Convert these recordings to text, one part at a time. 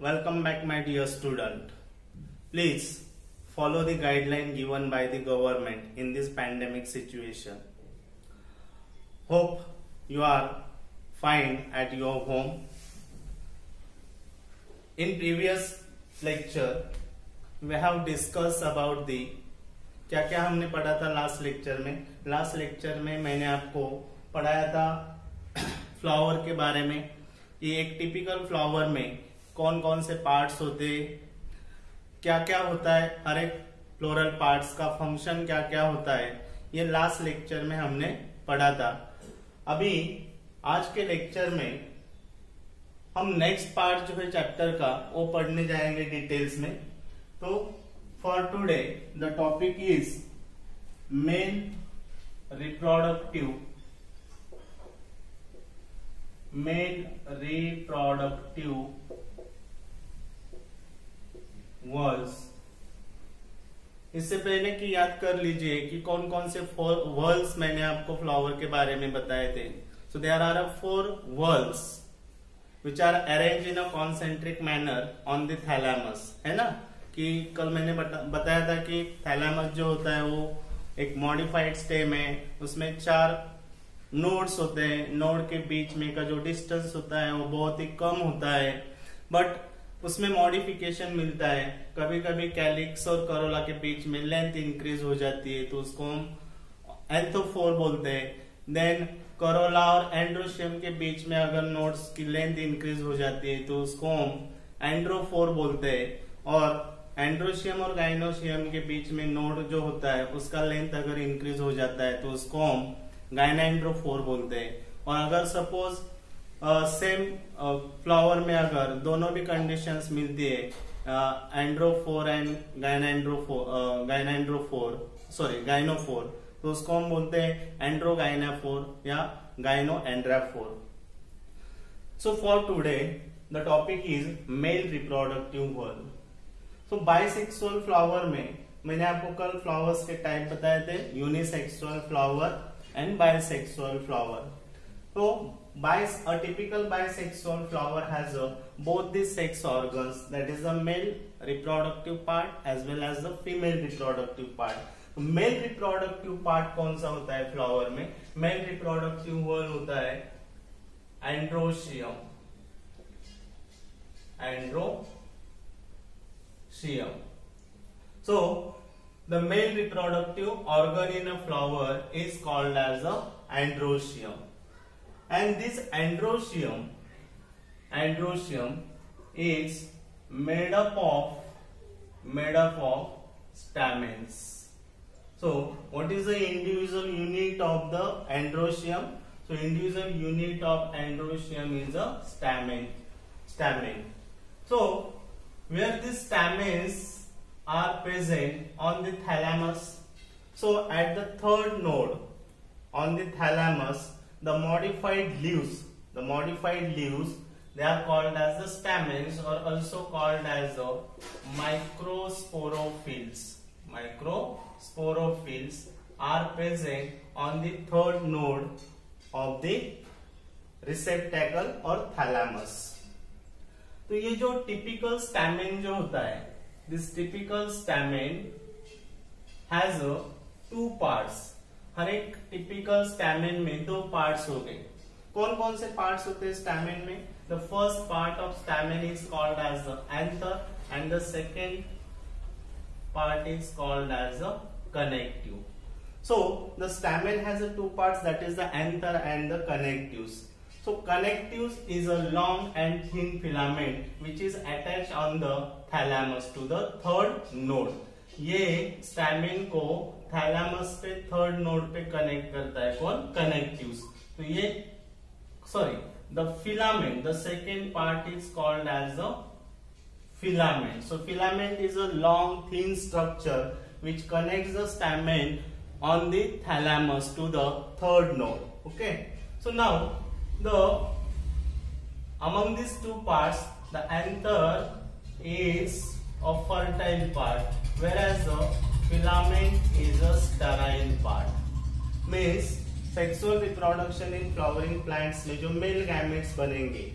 Welcome back, my dear student. Please follow the guideline given by the government in this pandemic situation. Hope you are fine at your home. In previous lecture, we have discussed about the क्या क्या हमने पढ़ा था last lecture में। Last lecture में मैंने आपको पढ़ाया था फ्लावर के बारे में। ये एक टिपिकल फ्लावर में कौन कौन से पार्ट्स होते, क्या क्या होता है, हर एक फ्लोरल पार्ट्स का फंक्शन क्या क्या होता है, ये लास्ट लेक्चर में हमने पढ़ा था। अभी आज के लेक्चर में हम नेक्स्ट पार्ट जो है चैप्टर का वो पढ़ने जाएंगे डिटेल्स में। तो for today the topic is male reproductive whorls. इससे पहले कि याद कर लीजिए कि कौन कौन से वर्ल्स मैंने आपको फ्लावर के बारे में बताए थे। So there are 4 whorls which are arrange in a concentric manner on the thalamus, है ना। कि कल मैंने बताया था कि थैलेमस जो होता है वो एक मॉडिफाइड स्टेम है, उसमें 4 नोड्स होते हैं। नोड के बीच में का जो डिस्टेंस होता है वो बहुत ही कम होता है, बट उसमें मॉडिफिकेशन मिलता है। कभी कभी कैलिक्स और करोला के बीच में लेंथ इंक्रीज हो जाती है तो उसको हम एंथोफोर बोलते हैं। देन करोला और एंड्रोशियम के बीच में अगर नोड्स की लेंथ इंक्रीज हो जाती है तो उसको हम एंड्रोफोर बोलते हैं। और एंड्रोशियम और गाइनोशियम के बीच में नोड जो होता है उसका लेंथ अगर इंक्रीज हो जाता है तो उसको हम गाइनेंड्रोफोर बोलते हैं। और अगर सपोज सेम फ्लावर में अगर दोनों भी कंडीशंस मिलती है, एंड्रोफोर एंड गाइनोफोर, तो उसको हम बोलते हैं एंड्रोगाइनाफोर या gynandrophore. So for today the topic is male reproductive world. So bisexual flower में मैंने आपको कल फ्लावर्स के टाइप बताए थे, unisexual flower and bisexual flower. तो a typical bisexual flower has both the sex organs, that is the male reproductive part as well as the female reproductive part. Male reproductive part कौन सा होता है flower में? Male reproductive whorl होता है androecium. So the male reproductive organ in a flower is called as a androecium, and this androecium is made up of stamens. So what is the individual unit of the androecium? So individual unit of androecium is a stamen. So where these stamens are present on the thalamus, so at the third node on the thalamus, the modified leaves, they are called as the stamens, or also called as the microsporophylls. Microsporophylls are present on the third node of the receptacle or thalamus. तो ये जो typical stamen जो होता है, this typical stamen has 2 parts. हर एक typical stamen में 2 parts हो गए। कौन कौन से पार्ट्स होते हैं स्टैमेन में? The first part of stamen is called as the anther and the second part is called as the connective. So the stamen has 2 parts, that is the anther and the connectives. So connectives is a long and thin filament which is attached on the thalamus to the third node. ये stamen को thalamus पे third node पे connect करता है। कौन? Connectives. तो ये the filament, the second part is called as the filament. So filament is a long thin structure which connects the stamen on the thalamus to the third node. Okay. So now among these 2 parts, the anther is a fertile part, whereas the filament is a sterile part. Means sexual reproduction in flowering plants में जो male gametes बनेंगे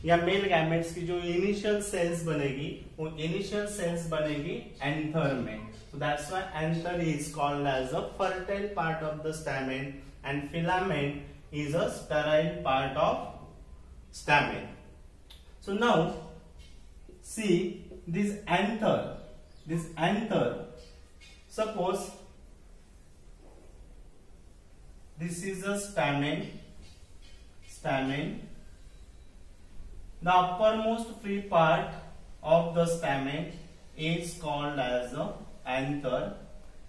या male gametes की जो initial sales बनेगी वो initial sales बनेगी anther में. So that's why anther is called as a fertile part of the stamen and filament is a sterile part of stamen. So now see this anther, suppose this is a stamen. The uppermost free part of the stamen is called as the anther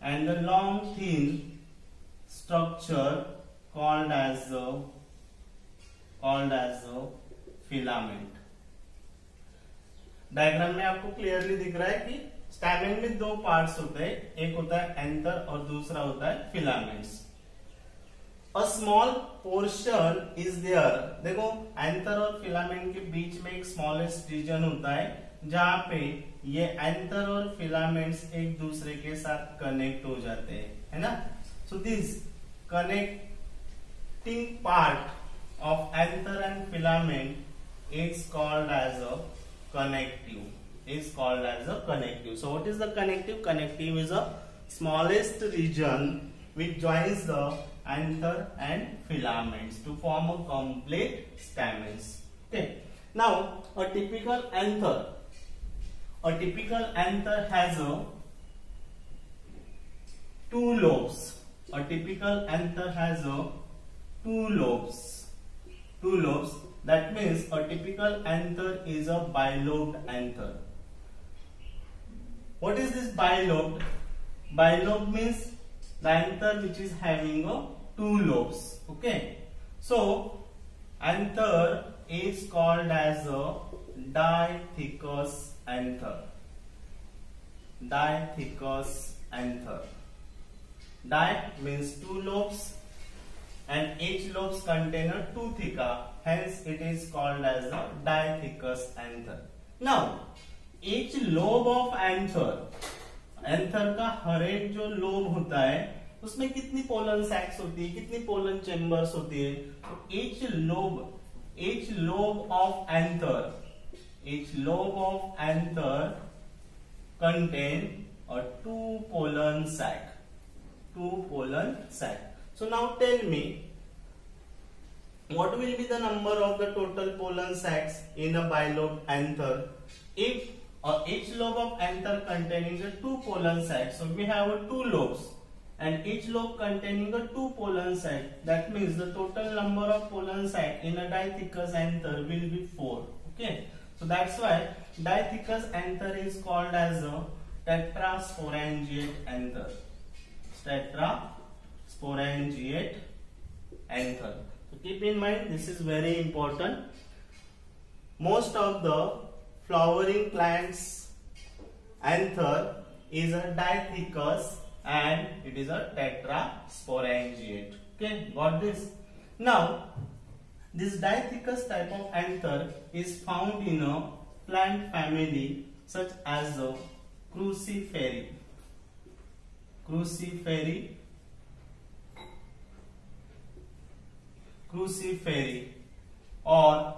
and the long thin structure called as the filament. Diagram में आपको clearly दिख रहा है कि stamen में दो parts होते हैं, एक होता है एंथर और दूसरा होता है filaments. A small portion is there. देखो एंथर और फिलामेंट के बीच में एक स्मॉलेस्ट रीजन होता है जहां पे ये एंथर और फिलामेंट्स एक दूसरे के साथ कनेक्ट हो जाते हैं, है ना. So this connecting part of anther and filament is called as a connective. So what is the connective? Connective is a smallest region which joins the anther and filaments to form a complete stamens. Okay. Now a typical anther has a two lobes. Two lobes. That means a typical anther is a bilobed anther. What is this bilobed? Bilobed means the anther which is having a two lobes. Okay. So anther is called as a dithecous anther. Di means two lobes and each lobes contain a two theca. Hence it is called as a dithecous anther. Now each lobe of anther का हर एक जो lobe होता है उसमें कितनी pollen sacs होती है, कितनी पोलन चेम्बर्स होती है. तो each lobe of anther contain a two pollen sac. So now tell me, what will be the number of the total pollen sacs in a bilobed anther if each lobe of anther containing the two pollen sacs? So we have two lobes and each lobe containing a two pollen sac. That means the total number of pollen sac in a dithecous anther will be 4. Okay, so that's why dithecous anther is called as a tetrasporangiate anther. So keep in mind, this is very important. Most of the flowering plants anther is a dithecous and it is a tetrasporangiate. Okay, got this? Now this dithecous type of anther is found in a plant family such as the crucifery or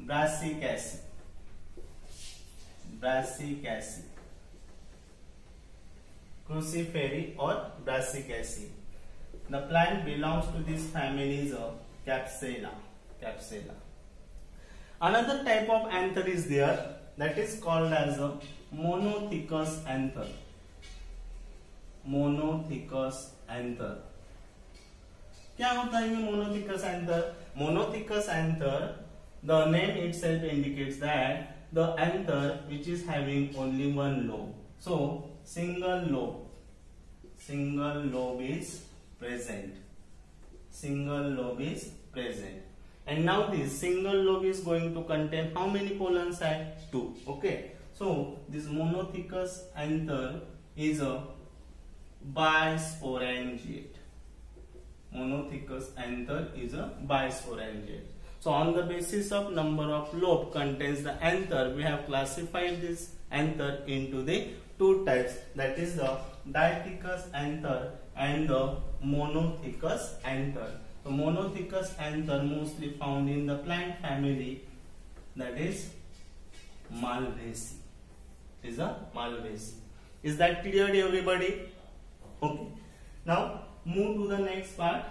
Brassicaceae. Crucifery or Brassicaceae. The plant belongs to these families of Capsella. Another type of anther is there, that is called as a monothecous anther. क्या होता है ये monothecous anther? Monothecous anther, the name itself indicates that the anther which is having only one lobe. So single lobe is present. And now this single lobe is going to contain how many pollen sacs? 2. Okay, so this monothecous anther is a bisporangiate. So on the basis of number of lobe contains the anther, we have classified this anther into the two types, that is the dithecous anther and the monothecous anther. The monothecous anther mostly found in the plant family that is Malvaceae. Is a Malvaceae. Is that clear to everybody? Okay. Now move to the next part.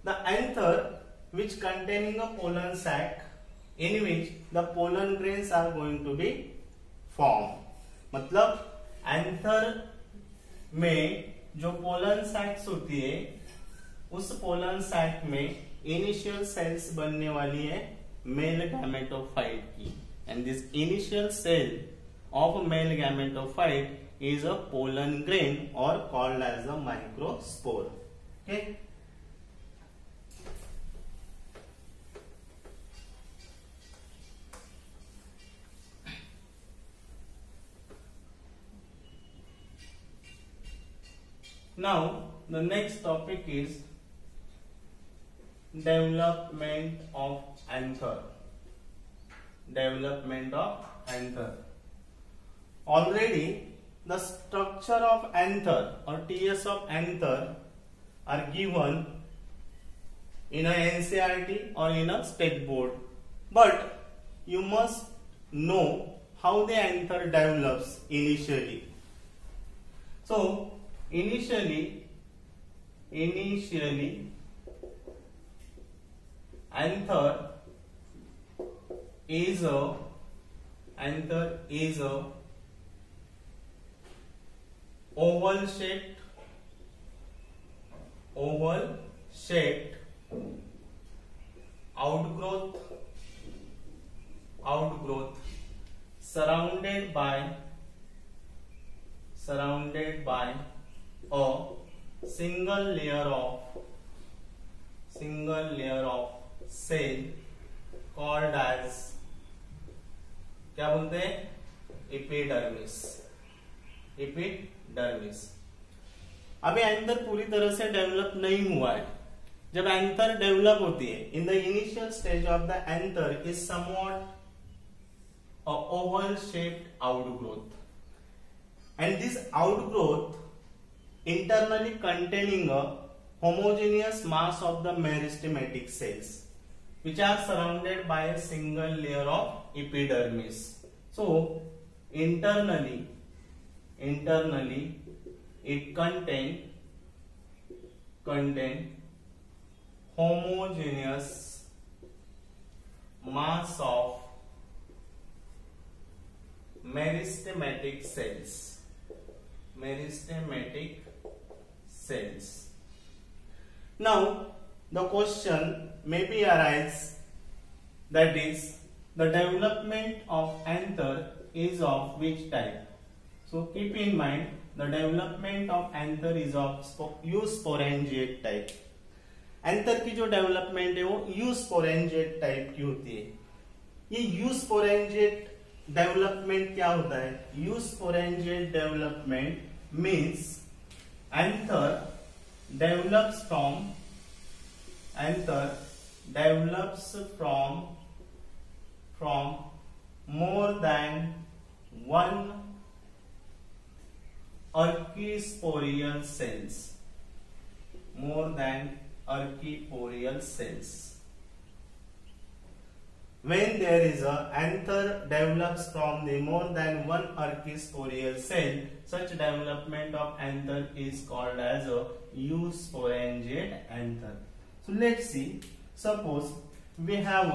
The anther which containing a pollen sac in which the pollen grains are going to be formed. मतलब anther में जो pollen sacs होती है उस pollen sac में initial cells बनने वाली है मेल गैमेटोफाइट की, and this initial cell of male gametophyte is a pollen grain और called as a microspore. Okay. Now the next topic is development of anther. Development of anther. Already the structure of anther or TS of anther are given in a NCERT or in a state board, but you must know how the anther develops initially. So initially anther is a oval shaped outgrowth surrounded by a single layer of cell called as क्या बोलते हैं epidermis. अभी anther पूरी तरह से develop नहीं हुआ है. जब एंथर डेवलप होती है in the initial stage of the anther is somewhat a Oval shaped outgrowth, and this outgrowth internally containing a homogeneous mass of the meristematic cells which are surrounded by a single layer of epidermis. So internally it contain homogeneous mass of meristematic cells. Now the question may be arise, that is the development of anther is of which type. So keep in mind the development of anther is of eusporangiate type. Anther की जो development है वो eusporangiate type की होती है. ये eusporangiate development क्या होता है? Eusporangiate development means anther develops from more than one archisporial cells. When there is a anther develops from the more than one archisporial cell, such development of anther is called as a eusporangiate anther. So let's see. Suppose we have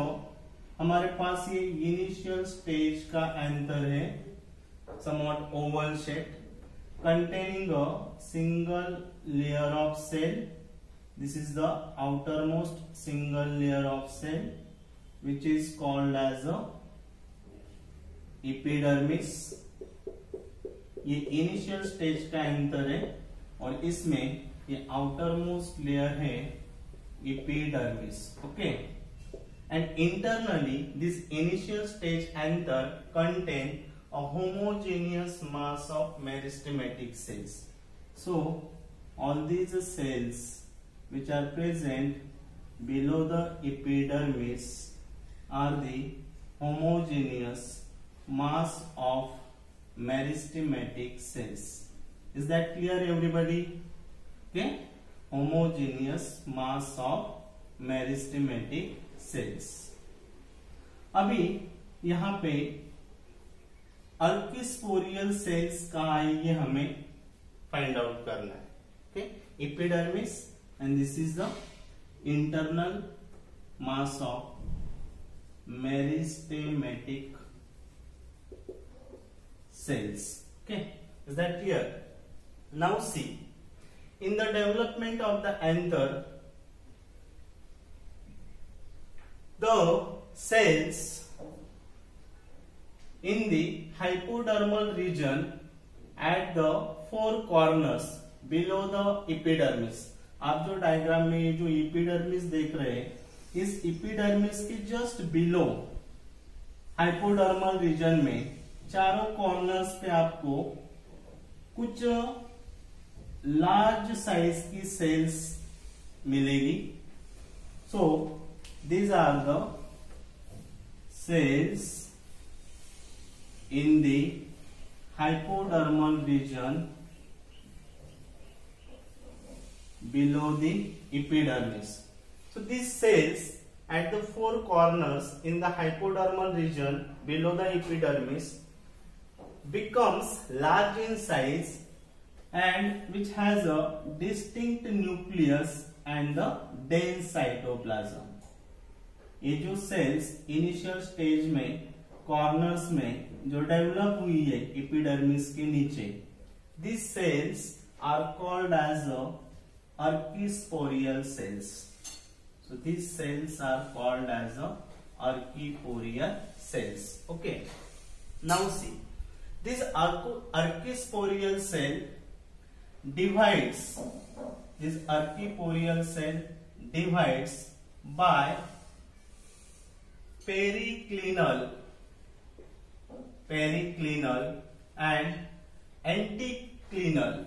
हमारे पास ये initial stage का anther है, somewhat oval shaped, containing a single layer of cell. This is the outermost single layer of cell, which is called as a epidermis. ये initial stage का anther है और इसमें ये आउटर मोस्ट लेयर है epidermis. Okay, and internally this initial stage anther contain a homogeneous mass of meristematic cells. So all these cells which are present below the epidermis are the homogeneous mass of meristematic cells. Is that clear everybody? Okay, homogeneous mass of meristematic cells. अभी यहाँ पे अर्किस्पोरियल sales कहाँ है ये हमें find out करना है. Okay, epidermis and this is the internal mass of meristematic cells. Okay, is that clear? Now see, in the development of the anther, the cells in the hypodermal region at the four corners below the epidermis. आप जो diagram में ये जो epidermis देख रहे हैं, इस epidermis के just below hypodermal region में चारों कॉर्नर्स पे आपको कुछ लार्ज साइज की सेल्स मिलेगी. So these are the cells in the hypodermal region below the epidermis. So this cells at the four corners in the hypodermal region below the epidermis becomes large in size and which has a distinct nucleus and the dense cytoplasm. ये जो sales initial stage में corners में जो develop हुई है epidermis के नीचे, these cells are called as archisporial cells. So these cells are called as archisporial cells. Okay, now see, this archisporial cell divides. This archisporial cell divides by periclinal and anticlinal.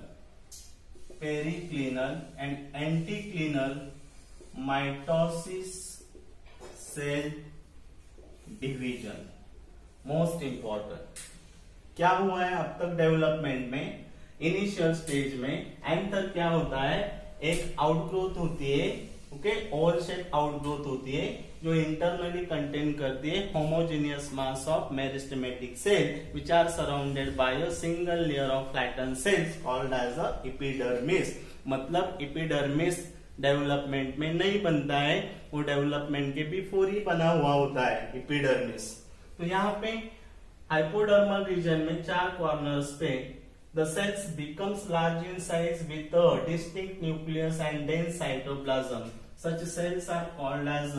Periclinal and anticlinal mitosis cell division. Most important क्या हुआ है अब तक development में, initial stage में anther क्या होता है, एक आउटग्रोथ होती है. ओके, ओवल शेप आउटग्रोथ होती है जो इंटरनली कंटेन करती है homogeneous mass of meristematic cell which are surrounded by a single layer of flatten cells called as a epidermis. मतलब एपिडर्मिस डेवलपमेंट में नहीं बनता है, वो डेवलपमेंट के बिफोर ही बना हुआ होता है एपिडर्मिस. तो यहाँ पे हाइपोडर्मल रीजन में चार कॉर्नर्स पे the cells becomes large in size with a distinct nucleus and dense cytoplasm. Such cells are called as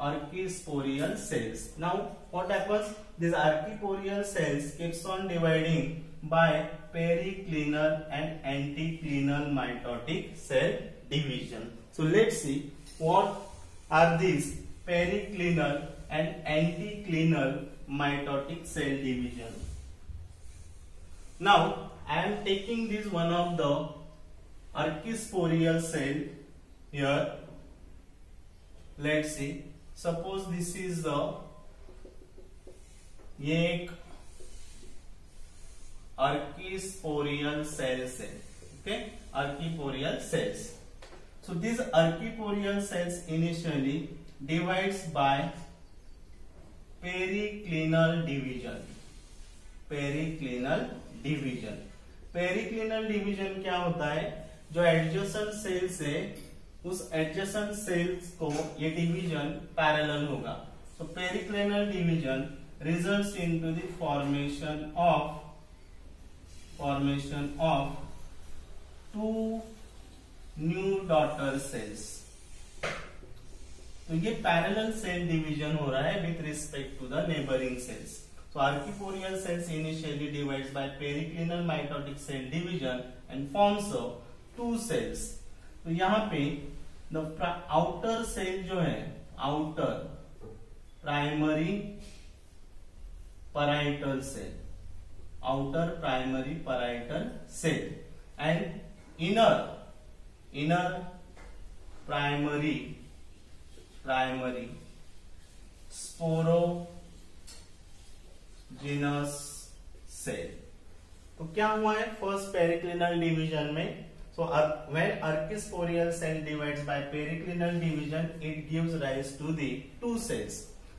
archisporial cells. Now what happens, these archisporial cells keeps on dividing by periclinal and anticlinal mitotic cell division. So let's see what are these periclinal and anticlinal mitotic cell division. Now I am taking this one of the archisporial cell here. Let's see, suppose this is the ये एक archisporial cells है. Okay, archisporial cells. So these archisporial cells initially divides by periclinal division. Periclinal division. Periclinal division क्या होता है, जो adjacent sales है उस adjacent sales को ये डिवीजन पैरेलल होगा. So periclinal division results into the formation of two new daughter cells. तो ये पैरेलल सेल डिवीजन हो रहा है with respect to the neighbouring cells. So archisporial cells initially divides by periclinal mitotic cell division and forms two cells. तो यहाँ पे the outer cell जो है, outer primary parietal cell, outer primary parietal cell and inner primary sporogenous cell. तो क्या हुआ है first periclinal division में, so when archisporial cell divides by periclinal division it gives rise to the two cells.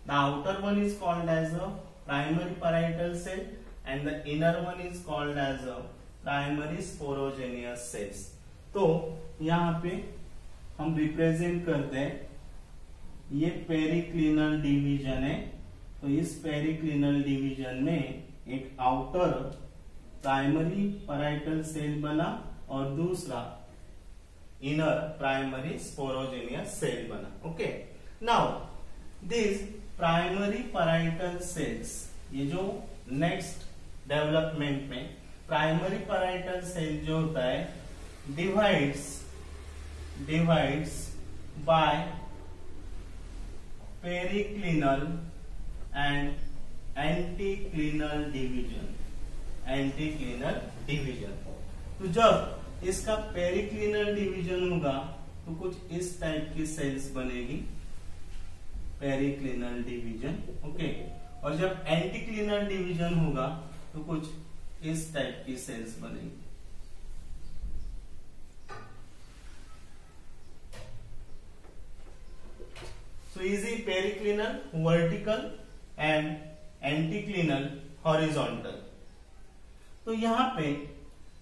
The outer one is called as a primary parietal cell and the inner one is called as a primary sporogenous cells. तो यहाँ पे हम represent करते हैं, ये periclinal division है, तो इस पेरिक्लिनल डिवीजन में एक आउटर प्राइमरी पैराइटल सेल बना और दूसरा इनर प्राइमरी स्पोरोजेनियस सेल बना. Okay, now this primary parietal cells, ये जो नेक्स्ट डेवलपमेंट में प्राइमरी पैराइटल सेल जो होता है divides by periclinal and anticlinal division. तो जब इसका पेरिक्लिनल डिवीजन होगा तो कुछ इस टाइप की सेल्स बनेगी, पेरिक्लिनल डिवीजन. ओके, और जब एंटीक्लिनल डिवीजन होगा तो कुछ इस टाइप की सेल्स बनेगी. So easy, periclinal vertical and anticlinal horizontal. तो यहाँ पे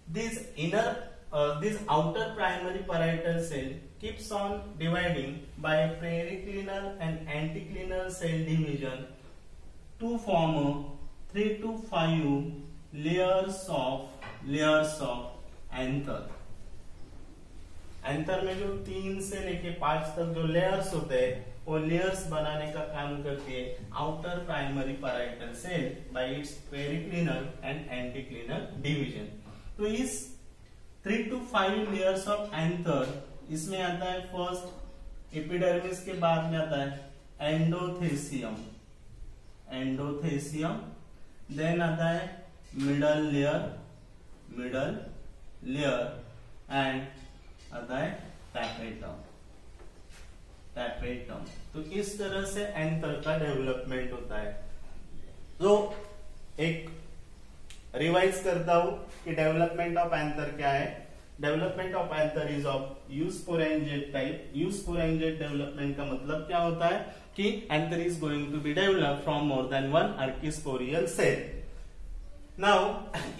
this outer primary parietal cell keeps on dividing by periclinal and anticlinal cell division to form 3 to 5 layers of anther. Anther में जो 3 से लेके 5 तक जो लेयर्स होते हैं वो लेयर्स बनाने का काम करती है outer primary parietal cell by its periclinal and anticlinal division. तो इस 3 to 5 लेयर्स ऑफ एंथर, इसमें आता है फर्स्ट एपिडर्मिस के बाद में आता है एंडोथेसियम, देन आता है मिडल लेयर एंड आता है टैपेटम. तो इस तरह से एंथर का डेवलपमेंट होता है. तो एक रिवाइज करता हूं कि डेवलपमेंट ऑफ एंथर क्या है. Development of anther is of eusporangiate type. Eusporangiate development का मतलब क्या होता है कि anther is going to be develop from more than one archesporial cell. Now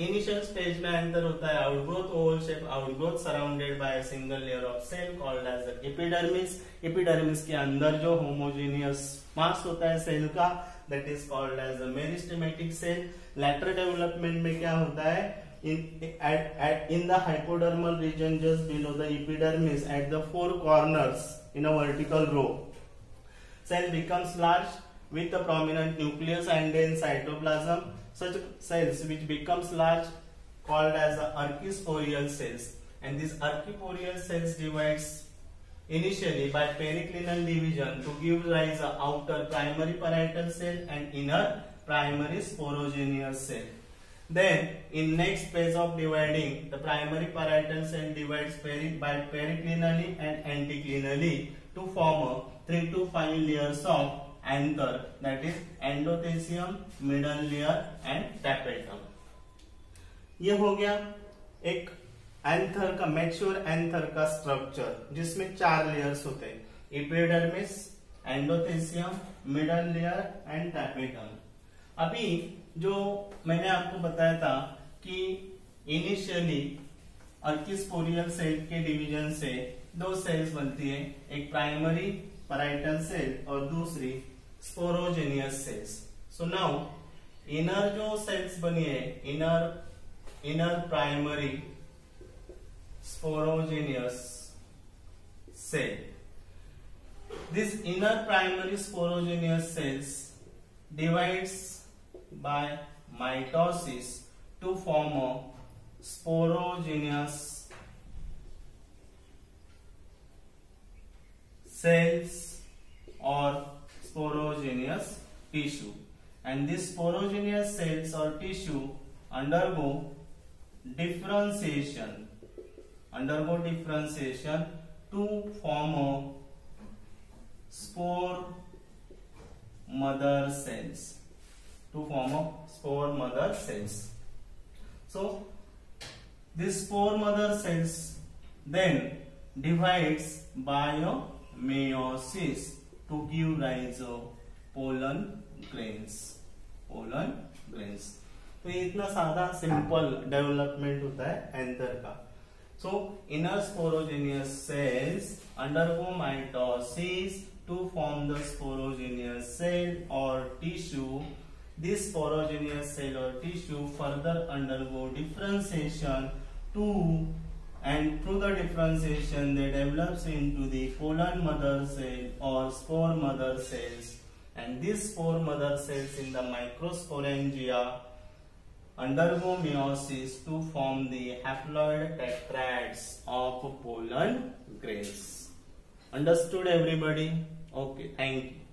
initial stage में एंथर होता है outgrowth, oval shape outgrowth surrounded by a single layer of cell called as the epidermis. Epidermis के अंदर जो homogeneous mass होता है cell का, that is called as the meristematic cell. Letter development में क्या होता है, in the hypodermal region just below the epidermis at the 4 corners in a vertical row, cell becomes large with a prominent nucleus and then cytoplasm. Such cells which becomes large called as the archisporial cells, and these archisporial cells divides initially by periclinal division to give rise to outer primary parietal cell and inner primary sporogenous cell. Then in next phase of dividing, the primary parietal cell divides by periclinally and anticlinally to form 3 to 5 layers of anther, that is endothecium, middle layer and tapetum. ये हो गया एक anther का, mature anther का structure जिसमें 4 layers होते हैं, epidermis, endothecium, middle layer and tapetum. अभी जो मैंने आपको बताया था कि इनिशियली अर्किस्पोरियल सेल के डिवीजन से 2 सेल्स बनती है, एक प्राइमरी पैराइटल सेल और दूसरी sporogenous cells. So now inner जो सेल्स बनी है, inner primary sporogenous cell. This inner primary sporogenous cells divides by mitosis to form a sporogenous cells or sporogenous tissue, and these sporogenous cells or tissue undergo differentiation to form a spore mother cells. So this spore mother cells then divides by meiosis to give rise to pollen grains, pollen grains. तो ये इतना सादा simple development होता है anther का। So inner sporogenous cells undergo mitosis to form the sporogenous cell और tissue. This sporogenous cell or tissue further undergo differentiation and through the differentiation they develops into the pollen mother cell or spore mother cells, and these spore mother cells in the microsporangia undergo meiosis to form the haploid tetrads of pollen grains. Understood everybody? Okay, thank you.